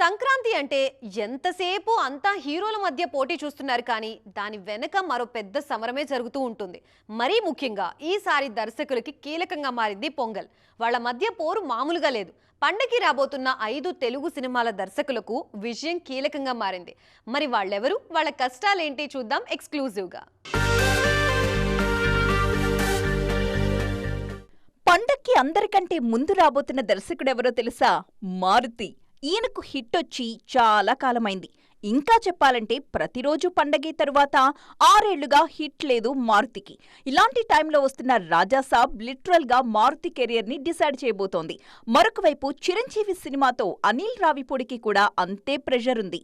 సంక్రాంతి అంటే ఎంతసేపు అంతా హీరోల మధ్య పోటీ చూస్తున్నారు కానీ దాని వెనక మరో పెద్ద సమరమే జరుగుతూ ఉంటుంది. మరీ ముఖ్యంగా ఈసారి దర్శకులకి కీలకంగా మారింది పొంగల్. వాళ్ళ మధ్య పోరు మామూలుగా లేదు. పండగకి రాబోతున్న 5 తెలుగు సినిమాల దర్శకులకు విజయం కీలకంగా మారింది. మరి వాళ్ళెవరు, వాళ్ళ కష్టాలేంటి చూద్దాం ఎక్స్క్లూజివ్గా. పండక్కి అందరికంటే ముందు రాబోతున్న దర్శకుడెవరో తెలుసా? మారుతి. ఈయనకు హిట్ వచ్చి చాలా కాలమైంది. ఇంకా చెప్పాలంటే ప్రతిరోజు పండగే తరువాత 6 ఏళ్లుగా హిట్ లేదు మారుతికి. ఇలాంటి టైంలో వస్తున్న రాజాసాబ్ లిటరల్ గా మారుతి కెరియర్ ని డిసైడ్ చేయబోతోంది. మరొక వైపు చిరంజీవి సినిమాతో అనిల్ రావిపూడికి కూడా అంతే ప్రెషర్ ఉంది.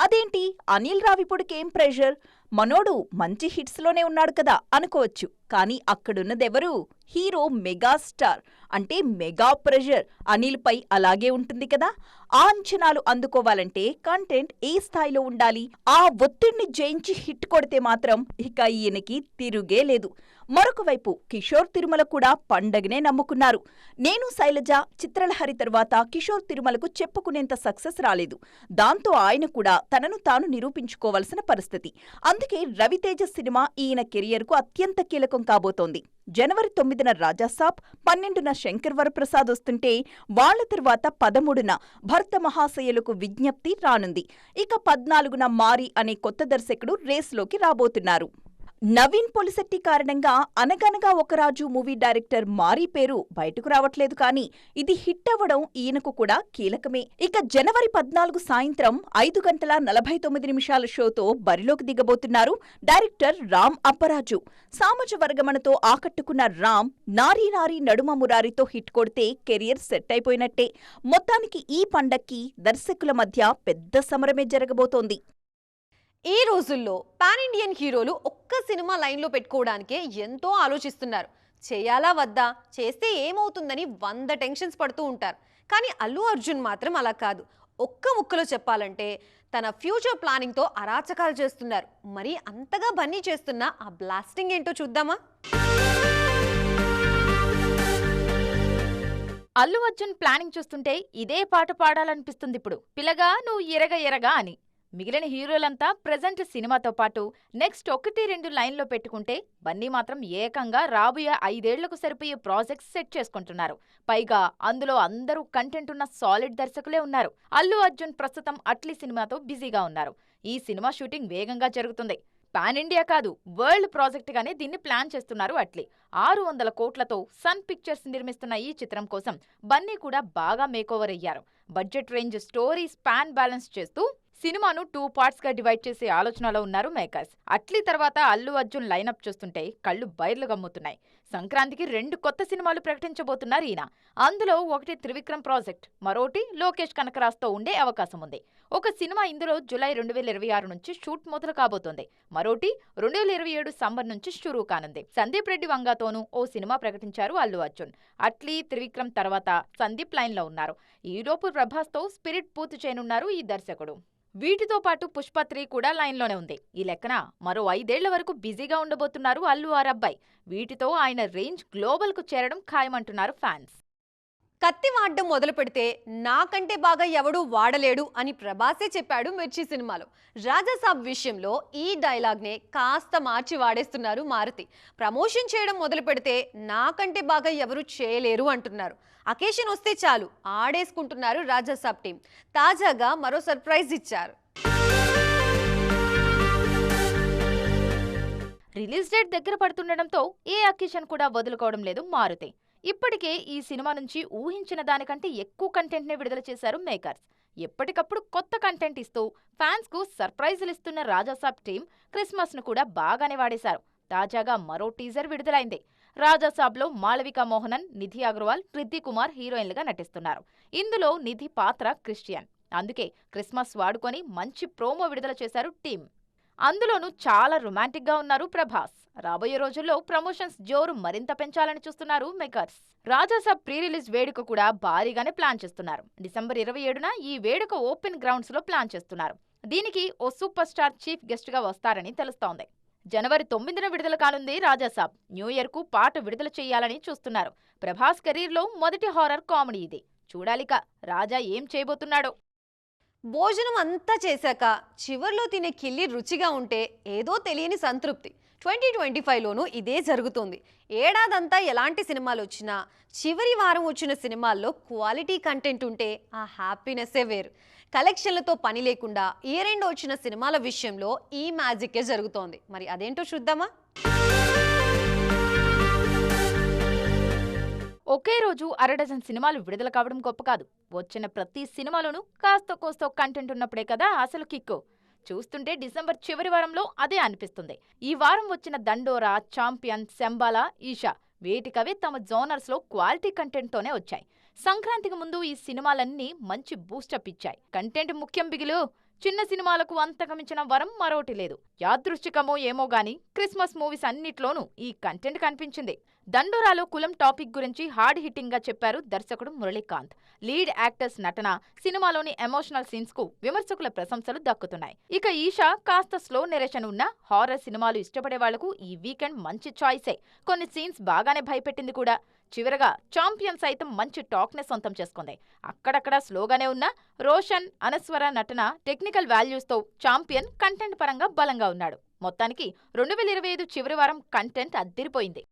అదేంటి అనిల్ రావిపూడికి ఏం ప్రెషర్? మనోడు మంచి హిట్స్ లోనే ఉన్నాడు కదా అనుకోవచ్చు. కానీ అక్కడున్నదెవరు? Hero megastar. అంటే మెగా ప్రెషర్ అనిల్ పై అలాగే ఉంటుంది కదా. ఆ అంచనాలు అందుకోవాలంటే కంటెంట్ ఏ స్థాయిలో ఉండాలి? ఆ ఒత్తిడిని జయించి హిట్ కొడితే మాత్రం ఇక ఈయనకి తిరుగే లేదు. మరొక వైపు కిషోర్ తిరుమల కూడా పండగనే నమ్ముకున్నారు. నేను శైలజ, చిత్రలహరి తర్వాత కిషోర్ తిరుమలకు చెప్పుకునేంత సక్సెస్ రాలేదు. దాంతో ఆయన కూడా తనను తాను నిరూపించుకోవాల్సిన పరిస్థితి. అందుకే రవితేజ సినిమా ఈయన కెరియర్కు అత్యంత కీలకం కాబోతోంది. జనవరి 9న రాజాసాబ్, 12న శంకర్ వరప్రసాద్ వస్తుంటే వాళ్ల తరువాత 13న భర్త మహాశయులకు విజ్ఞప్తి రానుంది. ఇక 14న మారి అనే కొత్త దర్శకుడు రేస్లోకి రాబోతున్నారు. నవీన్ పొలిశెట్టి కారణంగా అనగనగా ఒక రాజు మూవీ డైరెక్టర్ మారీ పేరు బయటకు రావట్లేదు. కానీ ఇది హిట్ అవ్వడం ఈయనకు కూడా కీలకమే. ఇక జనవరి 14 సాయంత్రం 5:49 షోతో బరిలోకి దిగబోతున్నారు డైరెక్టర్ రామ్ అప్పరాజు. సామాజ వర్గమనతో ఆకట్టుకున్న రామ్ నారీ నారీ నడుమ మురారితో హిట్ కొడితే కెరియర్ సెట్ అయిపోయినట్టే. మొత్తానికి ఈ పండక్కి దర్శకుల మధ్య పెద్ద సమరమే జరగబోతోంది. ఈ రోజుల్లో పాన్ ఇండియన్ హీరోలు ఒక్క సినిమా లైన్లో పెట్టుకోవడానికే ఎంతో ఆలోచిస్తున్నారు. చేయాలా వద్దా, చేస్తే ఏమవుతుందని 100 టెన్షన్స్ పడుతూ ఉంటారు. కానీ అల్లు అర్జున్ మాత్రం అలా కాదు. ఒక్క ముక్కలో చెప్పాలంటే తన ఫ్యూచర్ ప్లానింగ్తో అరాచకాలు చేస్తున్నారు. మరి అంతగా బన్నీ చేస్తున్న ఆ బ్లాస్టింగ్ ఏంటో చూద్దామా? అల్లు అర్జున్ ప్లానింగ్ చూస్తుంటే ఇదే పాట పాడాలనిపిస్తుంది. ఇప్పుడు పిల్లగా నువ్వు ఎరగ ఎరగా అని. మిగిలిన హీరోలంతా ప్రెజెంట్ సినిమాతో పాటు నెక్స్ట్ 1-2 లైన్లో పెట్టుకుంటే బన్నీ మాత్రం ఏకంగా రాబోయే 5 ఏళ్లకు సరిపోయే ప్రాజెక్ట్స్ సెట్ చేసుకుంటున్నారు. పైగా అందులో అందరూ కంటెంట్ ఉన్న సాలిడ్ దర్శకులే ఉన్నారు. అల్లు అర్జున్ ప్రస్తుతం అట్లీ సినిమాతో బిజీగా ఉన్నారు. ఈ సినిమా షూటింగ్ వేగంగా జరుగుతుంది. పాన్ ఇండియా కాదు, వరల్డ్ ప్రాజెక్ట్ గానే దీన్ని ప్లాన్ చేస్తున్నారు అట్లీ. 600 కోట్లతో సన్ పిక్చర్స్ నిర్మిస్తున్న ఈ చిత్రం కోసం బన్నీ కూడా బాగా మేకోవర్ అయ్యారు. Budget range, story span balance చేస్తూ సినిమాను 2 పార్ట్స్ గా డివైడ్ చేసే ఆలోచనలో ఉన్నారు మేకర్స్. అట్లీ తర్వాత అల్లు అర్జున్ లైనప్ చూస్తుంటే కళ్ళు బైర్లు గమ్ముతున్నాయి. సంక్రాంతికి 2 కొత్త సినిమాలు ప్రకటించబోతున్నారు ఈయన. అందులో ఒకటి త్రివిక్రమ్ ప్రాజెక్ట్, మరోటి లోకేష్ కనకరాజ్తో ఉండే అవకాశం ఉంది. ఒక సినిమా ఇందులో జూలై 2026 నుంచి షూట్ మొదలు కాబోతోంది. మరోటి 2027 సమ్మర్ నుంచి షురూ కానుంది. సందీప్ రెడ్డి వంగాతోనూ ఓ సినిమా ప్రకటించారు అల్లు అర్జున్. అట్లీ, త్రివిక్రమ్ తర్వాత సందీప్ లైన్లో ఉన్నారు. ఈలోపు ప్రభాస్తో స్పిరిట్ పూర్తి చేయనున్నారు ఈ దర్శకుడు. వీటితో పాటు పుష్ప 3 కూడా లైన్లోనే ఉంది. ఈ లెక్కన మరో 5 ఏళ్ల వరకు బిజీగా ఉండబోతున్నారు అల్లు అరబ్బాయ్. వీటితో ఆయన రేంజ్ గ్లోబల్ కు చేరడం ఖాయమంటున్నారు ఫ్యాన్స్. కత్తి వాడడం మొదలు పెడితే నాకంటే బాగా ఎవడూ వాడలేడు అని ప్రభాసే చెప్పాడు మిర్చి సినిమాలో. రాజాసాబ్ విషయంలో ఈ డైలాగ్నే కాస్త మార్చి వాడేస్తున్నారు మారుతి. ప్రమోషన్ చేయడం మొదలు పెడితే నాకంటే బాగా ఎవరు చేయలేరు అంటున్నారు. అకేషన్ వస్తే చాలు ఆడేసుకుంటున్నారు రాజాసాబ్ టీం. తాజాగా మరో సర్ప్రైజ్ ఇచ్చారు. రిలీజ్ డేట్ దగ్గర పడుతుండటంతో ఏ అకేషన్ కూడా వదులుకోవడం లేదు మారుతి. ఇప్పటికే ఈ సినిమా నుంచి ఊహించిన దానికంటే ఎక్కువ కంటెంట్ ని విడుదల చేశారు మేకర్స్. ఎప్పటికప్పుడు కొత్త కంటెంట్ ఇస్తూ ఫ్యాన్స్ కు సర్ప్రైజులు ఇస్తున్న రాజాసాబ్ టీం క్రిస్మస్ ను కూడా బాగానే వాడేశారు. తాజాగా మరో టీజర్ విడుదలైంది. రాజాసాబ్లో మాళవికా మోహనన్, నిధి అగర్వాల్, కృతి కుమార్ హీరోయిన్లుగా నటిస్తున్నారు. ఇందులో నిధి పాత్ర క్రిస్టియన్. అందుకే క్రిస్మస్ వాడుకొని మంచి ప్రోమో విడుదల చేశారు టీం. అందులోనూ చాలా రొమాంటిక్ గా ఉన్నారు ప్రభాస్. రాబోయే రోజుల్లో ప్రమోషన్స్ జోరు మరింత పెంచాలని చూస్తున్నారు మేకర్స్. రాజాసాబ్ ప్రీ రిలీజ్ వేడుక కూడా భారీగానే ప్లాన్ చేస్తున్నారు. డిసెంబర్ 27న ఈ వేడుక ఓపెన్ గ్రౌండ్స్ లో ప్లాన్ చేస్తున్నారు. దీనికి ఓ సూపర్ స్టార్ చీఫ్ గెస్ట్ గా వస్తారని తెలుస్తోంది. జనవరి 9న విడుదల కానుంది రాజాసాబ్. న్యూ ఇయర్ కు పాట విడుదల చేయాలని చూస్తున్నారు. ప్రభాస్ కెరీర్ లో మొదటి హారర్ కామెడీ ఇది. చూడాలిక రాజా ఏం చేయబోతున్నాడో. భోజనం అంతా చేశాక చివర్లో తినే కిల్లి రుచిగా ఉంటే ఏదో తెలియని సంతృప్తి. 2025లోనూ ఇదే జరుగుతోంది. ఏడాదంతా ఎలాంటి సినిమాలు వచ్చినా చివరి వారం వచ్చిన సినిమాల్లో క్వాలిటీ కంటెంట్ ఉంటే ఆ హ్యాపీనెస్సే వేరు. కలెక్షన్లతో పని లేకుండా ఇయర్ ఎండ్ వచ్చిన సినిమాల విషయంలో ఈ మ్యాజిక్కే జరుగుతోంది. మరి అదేంటో చూద్దామా? ఒకే రోజు అరడజన్ సినిమాలు విడుదల కావడం గొప్ప కాదు. వచ్చిన ప్రతి సినిమాలోనూ కాస్త కోస్తో కంటెంట్ ఉన్నప్పుడే కదా అసలు కిక్కు. చూస్తుంటే డిసెంబర్ చివరి వారంలో అదే అనిపిస్తుంది. ఈ వారం వచ్చిన దండోరా, ఛాంపియన్, శంబాలా, ఈషా వేటికవే తమ జోనర్స్లో క్వాలిటీ కంటెంట్తోనే వచ్చాయి. సంక్రాంతికి ముందు ఈ సినిమాలన్నీ మంచి బూస్టప్ ఇచ్చాయి. కంటెంట్ ముఖ్యం బిగిలు. చిన్న సినిమాలకు అంతకమించిన వరం మరోటి లేదు. యాదృశ్చికమో ఏమో గాని క్రిస్మస్ మూవీస్ అన్నిట్లోనూ ఈ కంటెంట్ కనిపించింది. దండోరాలో కులం టాపిక్ గురించి హార్డ్ హిట్టింగ్ గా చెప్పారు దర్శకుడు మురళీకాంత్. లీడ్ యాక్టర్స్ నటన, సినిమాలోని ఎమోషనల్ సీన్స్ కు విమర్శకుల ప్రశంసలు దక్కుతున్నాయి. ఇక ఈషా కాస్త స్లో నెరేషన్ ఉన్న హారర్ సినిమాలు ఇష్టపడే వాళ్లకు ఈ వీకెండ్ మంచి చాయిసే. కొన్ని సీన్స్ బాగానే భయపెట్టింది కూడా. చివరగా ఛాంపియన్ సైతం మంచి టాక్ ని సొంతం చేసుకుంది. అక్కడక్కడ స్లోగానే ఉన్న రోషన్, అనస్వర నటన, టెక్నికల్ వాల్యూస్తో ఛాంపియన్ కంటెంట్ పరంగా బలంగా ఉన్నాడు. మొత్తానికి 2025 చివరి వారం కంటెంట్ అద్దిరిపోయింది.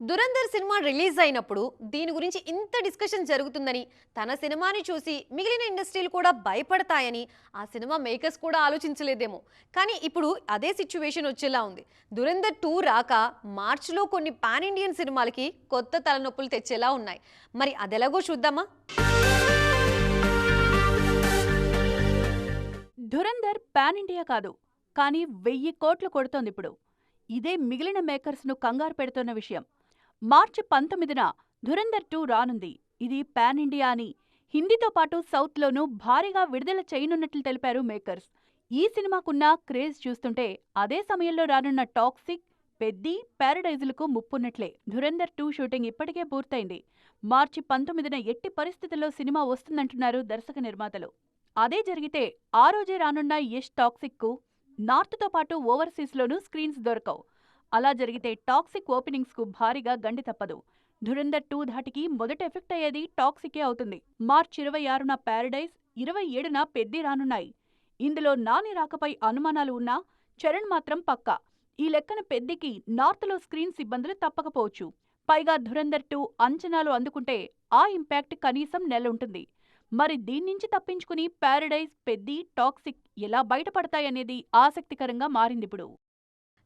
దురంధర్ సినిమా రిలీజ్ అయినప్పుడు దీని గురించి ఇంత డిస్కషన్ జరుగుతుందని, తన సినిమాని చూసి మిగిలిన ఇండస్ట్రీలు కూడా భయపడతాయని ఆ సినిమా మేకర్స్ కూడా ఆలోచించలేదేమో. కానీ ఇప్పుడు అదే సిచ్యువేషన్ వచ్చేలా ఉంది. దురంధర్ 2 రాక మార్చిలో కొన్ని పాన్ ఇండియన్ సినిమాలకి కొత్త తలనొప్పులు తెచ్చేలా ఉన్నాయి. మరి అదెలాగో చూద్దామా? ధురంధర్ పాన్ ఇండియా కాదు, కానీ 1000 కోట్లు కొడుతోంది ఇప్పుడు. ఇదే మిగిలిన మేకర్స్ను కంగారు పెడుతున్న విషయం. మార్చి 19న ధురంధర్ 2 రానుంది. ఇది పాన్ ఇండియా అని హిందీతో పాటు సౌత్లోనూ భారీగా విడుదల చేయనున్నట్లు తెలిపారు మేకర్స్. ఈ సినిమాకున్న క్రేజ్ చూస్తుంటే అదే సమయంలో రానున్న టాక్సిక్, పెద్ది, ప్యారడైజులకు ముప్పున్నట్లే. ధురంధర్ 2 షూటింగ్ ఇప్పటికే పూర్తయింది. మార్చి 19న ఎట్టి పరిస్థితుల్లో సినిమా వస్తుందంటున్నారు దర్శక నిర్మాతలు. అదే జరిగితే ఆ రోజే రానున్న యష్ టాక్సిక్కు నార్త్తో పాటు ఓవర్సీస్లోనూ స్క్రీన్స్ దొరకవు. అలా జరిగితే టాక్సిక్ ఓపెనింగ్స్కు భారీగా గండి తప్పదు. ధురంధర్ 2 ధాటికి మొదట ఎఫెక్ట్ అయ్యేది టాక్సికే అవుతుంది. మార్చి 26న ప్యారడైజ్, 27న పెద్ది రానున్నాయి. ఇందులో నాని రాకపై అనుమానాలు ఉన్నా చరణ్ మాత్రం పక్కా. ఈ లెక్కన పెద్దికి నార్త్లో స్క్రీన్స్ ఇబ్బందులు తప్పకపోవచ్చు. పైగా ధురంధర్ 2 అంచనాలు అందుకుంటే ఆ ఇంపాక్ట్ కనీసం నెలుంటుంది. మరి దీన్నించి తప్పించుకుని ప్యారడైజ్, పెద్ది, టాక్సిక్ ఎలా బయటపడతాయనేది ఆసక్తికరంగా మారిందిప్పుడు.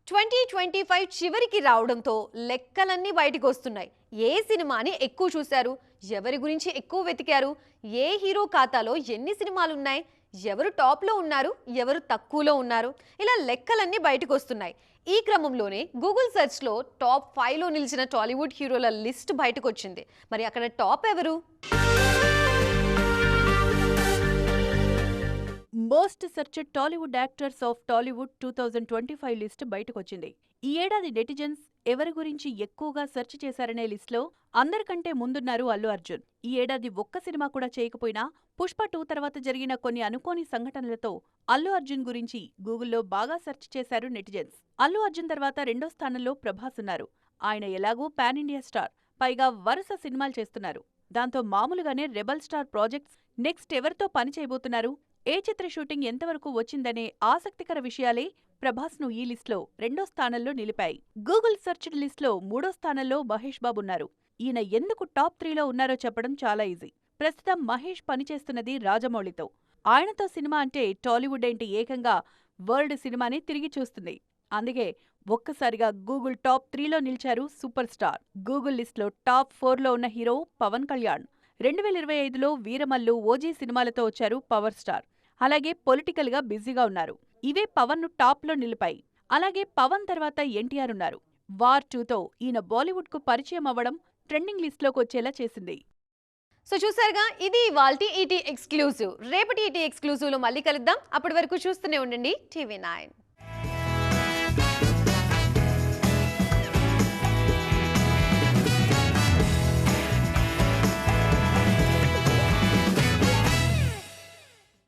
2025 చివరికి రావడంతో లెక్కలన్నీ బయటికి వస్తున్నాయి. ఏ సినిమాని ఎక్కువ చూశారు, ఎవరి గురించి ఎక్కువ వెతికారు, ఏ హీరో ఖాతాలో ఎన్ని సినిమాలున్నాయి, ఎవరు టాప్లో ఉన్నారు, ఎవరు తక్కువలో ఉన్నారు, ఇలా లెక్కలన్నీ బయటకు వస్తున్నాయి. ఈ క్రమంలోనే గూగుల్ సెర్చ్లో టాప్ 5లో నిలిచిన టాలీవుడ్ హీరోల లిస్ట్ బయటకు వచ్చింది. మరి అక్కడ టాప్ ఎవరు? Most searched Tollywood actors of Tollywood 2025 list బయటకొచ్చింది. ఈ ఏడాది నెటిజన్స్ ఎవరి గురించి ఎక్కువగా సెర్చ్ చేశారనే లిస్ట్లో అందరికంటే ముందున్నారు అల్లు అర్జున్. ఈ ఏడాది ఒక్క సినిమా కూడా చేయకపోయినా పుష్ప 2 తర్వాత జరిగిన కొన్ని అనుకోని సంఘటనలతో అల్లు అర్జున్ గురించి గూగుల్లో బాగా సెర్చ్ చేశారు నెటిజన్స్. అల్లు అర్జున్ తర్వాత 2వ స్థానంలో ప్రభాస్ ఉన్నారు. ఆయన ఎలాగూ పాన్ ఇండియా స్టార్, పైగా వరుస సినిమాలు చేస్తున్నారు. దాంతో మామూలుగానే రెబల్ స్టార్ ప్రాజెక్ట్స్ నెక్స్ట్ ఎవరితో పని చేయబోతున్నారు, ఏ చిత్ర షూటింగ్ ఎంతవరకు వచ్చిందనే ఆసక్తికర విషయాలే ప్రభాస్ను ఈ లిస్ట్లో 2వ స్థానంలో నిలిపాయి. గూగుల్ సెర్చ్డ్ లిస్ట్లో 3వ స్థానంలో మహేష్ బాబు ఉన్నారు. ఈయన ఎందుకు టాప్ 3లో ఉన్నారో చెప్పడం చాలా ఈజీ. ప్రస్తుతం మహేష్ పనిచేస్తున్నది రాజమౌళితో. ఆయనతో సినిమా అంటే టాలీవుడ్ ఏంటి ఏకంగా వరల్డ్ సినిమాని తిరిగి చూస్తుంది. అందుకే ఒక్కసారిగా గూగుల్ టాప్ 3లో నిలిచారు సూపర్ స్టార్. గూగుల్ లిస్ట్లో టాప్ 4లో ఉన్న హీరో పవన్ కళ్యాణ్. 2025లో వీరమల్లు, ఓజీ సినిమాలతో వచ్చారు పవర్ స్టార్. అలాగే పొలిటికల్ గా బిజీగా ఉన్నారు. ఇవే పవన్ ను టాప్ లో నిలిపాయి. అలాగే పవన్ తర్వాత ఎన్టీఆర్ ఉన్నారు. వార్ 2తో ఈయన బాలీవుడ్ కు పరిచయం అవ్వడం ట్రెండింగ్ లిస్ట్ లోకి వచ్చేలా చేసింది. సో చూసారుగా, ఇది ఇవాల్టి ఈటీ ఎక్స్క్లూజివ్. రేపటి ఈటీ ఎక్స్క్లూజివ్ లో మళ్ళీ కలుద్దాం. అప్పటి వరకు చూస్తూనే ఉండండి TV9.